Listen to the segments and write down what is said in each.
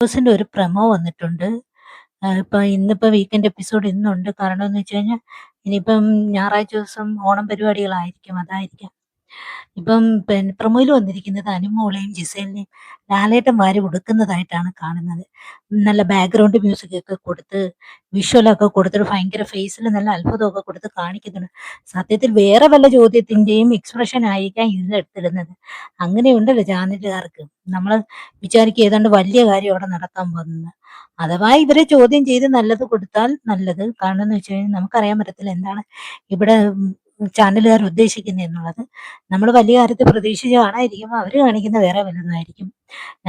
ബോസിന്റെ ഒരു പ്രൊമോ വന്നിട്ടുണ്ട്. ഇന്നിപ്പോ വീക്കെൻഡ് എപ്പിസോഡ് ഇന്നുണ്ട്. കാരണംന്ന് വെച്ച് കഴിഞ്ഞാൽ ഇനിയിപ്പം ഞായറാഴ്ച ദിവസം ഓണം പരിപാടികളായിരിക്കും. അതായിരിക്കാം. പ്രൊമോയിൽ വന്നിരിക്കുന്നത് അനുമോളെയും ജിസേലിനെയും ലാലേട്ടൻ വാരി ഉടുക്കുന്നതായിട്ടാണ് കാണുന്നത്. നല്ല ബാക്ക്ഗ്രൗണ്ട് മ്യൂസിക് ഒക്കെ കൊടുത്ത് വിഷ്വലൊക്കെ കൊടുത്തിട്ട് ഭയങ്കര ഫേസിൽ നല്ല അത്ഭുതമൊക്കെ കൊടുത്ത് കാണിക്കുന്നുണ്ട്. സത്യത്തിൽ വേറെ വല്ല ചോദ്യത്തിന്റെയും എക്സ്പ്രഷൻ ആയിരിക്കാം ഇതിലെടുത്തിടുന്നത്. അങ്ങനെയുണ്ടല്ലോ ചാനലുകാർക്ക്. നമ്മൾ വിചാരിക്കും ഏതാണ്ട് വലിയ കാര്യം അവിടെ നടക്കാൻ പോകുന്നത്. അഥവാ ഇവരെ ചോദ്യം ചെയ്ത് നല്ലത് കൊടുത്താൽ നല്ലത്. കാരണം എന്ന് വെച്ച് കഴിഞ്ഞാൽ നമുക്കറിയാൻ പറ്റത്തില്ല എന്താണ് ഇവിടെ ചാനലുകാർ ഉദ്ദേശിക്കുന്നത് എന്നുള്ളത്. നമ്മൾ വലിയ കാര്യത്തിൽ പ്രതീക്ഷിച്ച് കാണാതിരിക്കുമ്പോൾ അവർ കാണിക്കുന്ന വേറെ വല്ലതുമായിരിക്കും.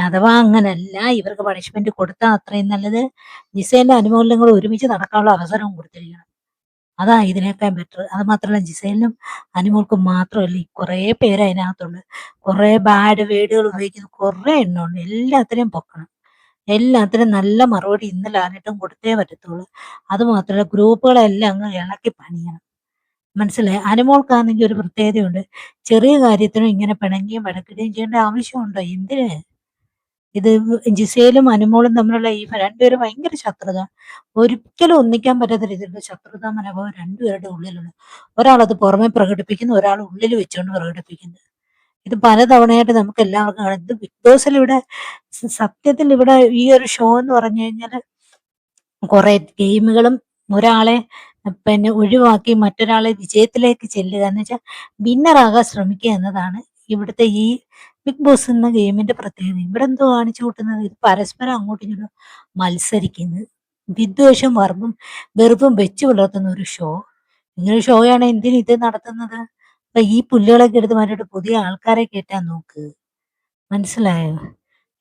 അഥവാ അങ്ങനല്ല ഇവർക്ക് പണിഷ്മെന്റ് കൊടുത്താൽ അത്രയും നല്ലത്. ജിസേലിന്റെ അനുമോളിലും കൂടെ ഒരുമിച്ച് നടക്കാനുള്ള അവസരവും കൊടുത്തിരിക്കണം. അതാ ഇതിനേക്കാൾ ബെറ്റർ. അത് മാത്രമല്ല ജിസേലിനും അനുമോൾക്കും മാത്രമല്ല കുറേ പേര് അതിനകത്തുണ്ട്. കുറേ ബാഡ് വേർഡുകൾ ഉപയോഗിക്കുന്ന കുറേ എണ്ണമുണ്ട്. എല്ലാത്തിനെയും പൊക്കണം. എല്ലാത്തിനും നല്ല മറുപടി ഇന്ന് ലാലേട്ടൻ കൊടുത്തേ പറ്റത്തുള്ളൂ. അത് മാത്രമല്ല ഗ്രൂപ്പുകളെല്ലാം അങ്ങ് ഇളക്കി പണിയണം. മനസ്സിലായി. അനുമോൾക്കാണെങ്കിൽ ഒരു പ്രത്യേകതയുണ്ട്. ചെറിയ കാര്യത്തിനും ഇങ്ങനെ പിണങ്ങിയും വഴക്കിടുകയും ചെയ്യേണ്ട ആവശ്യമുണ്ടോ? എന്തിന്? ഇത് ജിസേലും അനുമോളും തമ്മിലുള്ള ഈ രണ്ടുപേരും ഭയങ്കര ശത്രുത. ഒരിക്കലും ഒന്നിക്കാൻ പറ്റാത്ത രീതിയിലുള്ള ശത്രുതാ മനോഭാവം രണ്ടുപേരുടെ ഉള്ളിലുണ്ട്. ഒരാളത് പുറമെ പ്രകടിപ്പിക്കുന്നു, ഒരാൾ ഉള്ളിൽ വെച്ചുകൊണ്ട് പ്രകടിപ്പിക്കുന്നു. ഇത് പലതവണയായിട്ട് നമുക്ക് എല്ലാവർക്കും കാണാം. ഇത് ബിഗ് ബോസിൽ ഇവിടെ സത്യത്തിൽ ഇവിടെ ഈ ഒരു ഷോ എന്ന് പറഞ്ഞു കഴിഞ്ഞാൽ കുറെ ഗെയിമുകളും ഒരാളെ ഒഴിവാക്കി മറ്റൊരാളെ വിജയത്തിലേക്ക് ചെല്ലുക എന്ന് വെച്ചാൽ വിന്നറാകാൻ ശ്രമിക്കുക എന്നതാണ് ഇവിടുത്തെ ഈ ബിഗ് ബോസ് എന്ന ഗെയിമിന്റെ പ്രത്യേകത. ഇവിടെ എന്തോ കാണിച്ചു കൂട്ടുന്നത് ഇത് പരസ്പരം അങ്ങോട്ടും ഇങ്ങോട്ടും മത്സരിക്കുന്നത്, വിദ്വേഷം വെറുപ്പും വെച്ചു പുലർത്തുന്ന ഒരു ഷോ. ഇങ്ങനെ ഷോയാണ് എന്തിന് ഇത് നടത്തുന്നത്? അപ്പൊ ഈ പുല്ലുകളൊക്കെ എടുത്ത് മാറ്റിയിട്ട് പുതിയ ആൾക്കാരെ കയറ്റാൻ നോക്ക്. മനസ്സിലായോ?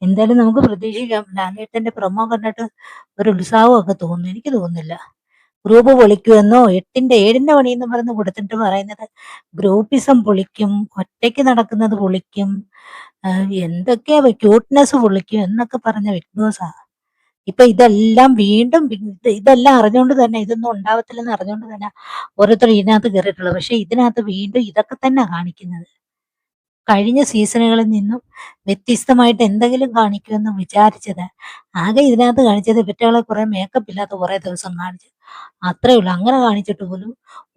എന്തായാലും നമുക്ക് പ്രതീക്ഷിക്കാം. ലാലേട്ടന്റെ പ്രൊമോ കണ്ടിട്ട് ഒരു ഉത്സാഹമൊക്കെ തോന്നുന്നു. എനിക്ക് തോന്നുന്നില്ല. ഗ്രൂപ്പ് പൊളിക്കുമെന്നോ 7ന്റെ പണിയെന്ന് പറഞ്ഞ് കൊടുത്തിട്ട് പറയുന്നത് ഗ്രൂപ്പിസം പൊളിക്കും, ഒറ്റയ്ക്ക് നടക്കുന്നത് പൊളിക്കും, എന്തൊക്കെയാ ക്യൂട്ട്നെസ് പൊളിക്കും എന്നൊക്കെ പറഞ്ഞ ബിഗ് ബോസാ. ഇപ്പൊ ഇതെല്ലാം വീണ്ടും ഇതെല്ലാം അറിഞ്ഞുകൊണ്ട് തന്നെ ഇതൊന്നും ഉണ്ടാവത്തില്ലെന്ന് അറിഞ്ഞുകൊണ്ട് തന്നെ ഓരോരുത്തർ ഇതിനകത്ത് കയറിയിട്ടുള്ളത്. പക്ഷെ ഇതിനകത്ത് വീണ്ടും ഇതൊക്കെ തന്നെ കാണിക്കുന്നത്. കഴിഞ്ഞ സീസണുകളിൽ നിന്നും വ്യത്യസ്തമായിട്ട് എന്തെങ്കിലും കാണിക്കുമെന്ന് വിചാരിച്ചത് ആകെ ഇതിനകത്ത് കാണിച്ചത് ഇവറ്റകളെ കുറെ മേക്കപ്പ് ഇല്ലാത്ത കുറെ ദിവസം കാണിച്ചു. അത്രേ ഉള്ളൂ. അങ്ങനെ കാണിച്ചിട്ട് പോലും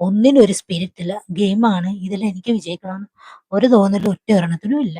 ഒന്നിനും ഒരു സ്പിരിറ്റ് ഇല്ല. ഗെയിമാണ്. ഇതിൽ എനിക്ക് വിജയിക്കണമെന്ന് ഒരു തോന്നലും ഒറ്റ ഒരെണ്ണത്തിനും ഇല്ല.